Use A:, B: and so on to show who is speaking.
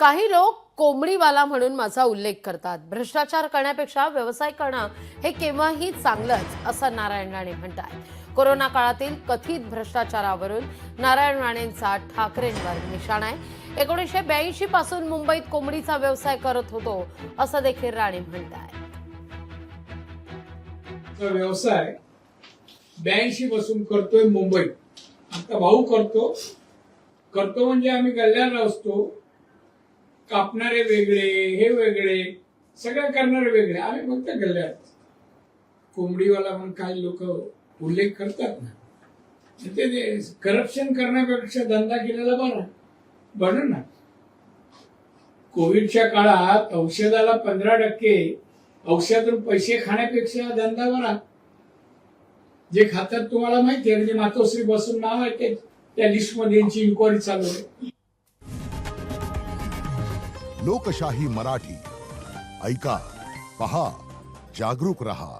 A: काही लोक कोंबडीवाला म्हणून माझा उल्लेख करतात। भ्रष्टाचार करण्यापेक्षा व्यवसाय करणं हे केव्हाही चांगलंच असं नारायण राणे म्हणतात। कोरोना काळातील कथित भ्रष्टाचारावरून नारायण राणेंचा ठाकरेंवर निशाणा आहे। 1982 पासून मुंबईत कोंबडीचा व्यवसाय करत होतो असं देखील राणे म्हणतात।
B: व्यवसाय 82 पासून करतोय मुंबईत। आता भाऊ करतो म्हणजे आम्ही गल्ल्याला असतो। कापणारे वेगळे, हे वेगळे, सगळं करणारे वेगळे, आम्ही फक्त गल्ल्यात। कोंबडीवाला म्हणून काही लोक उल्लेख करतात ना, ते करप्शन करण्यापेक्षा धंदा केलेला बरं ना। कोविडच्या काळात औषधाला 15% औषधातून पैसे खाण्यापेक्षा धंदा बरा। जे खातात तुम्हाला माहिती आहे, म्हणजे मातोश्री बसून नाव आहे त्या लिस्ट मध्ये यांची इन्क्वायरी चालू आहे।
C: लोकशाही मराठी ऐका, पहा, जागरूक रहा।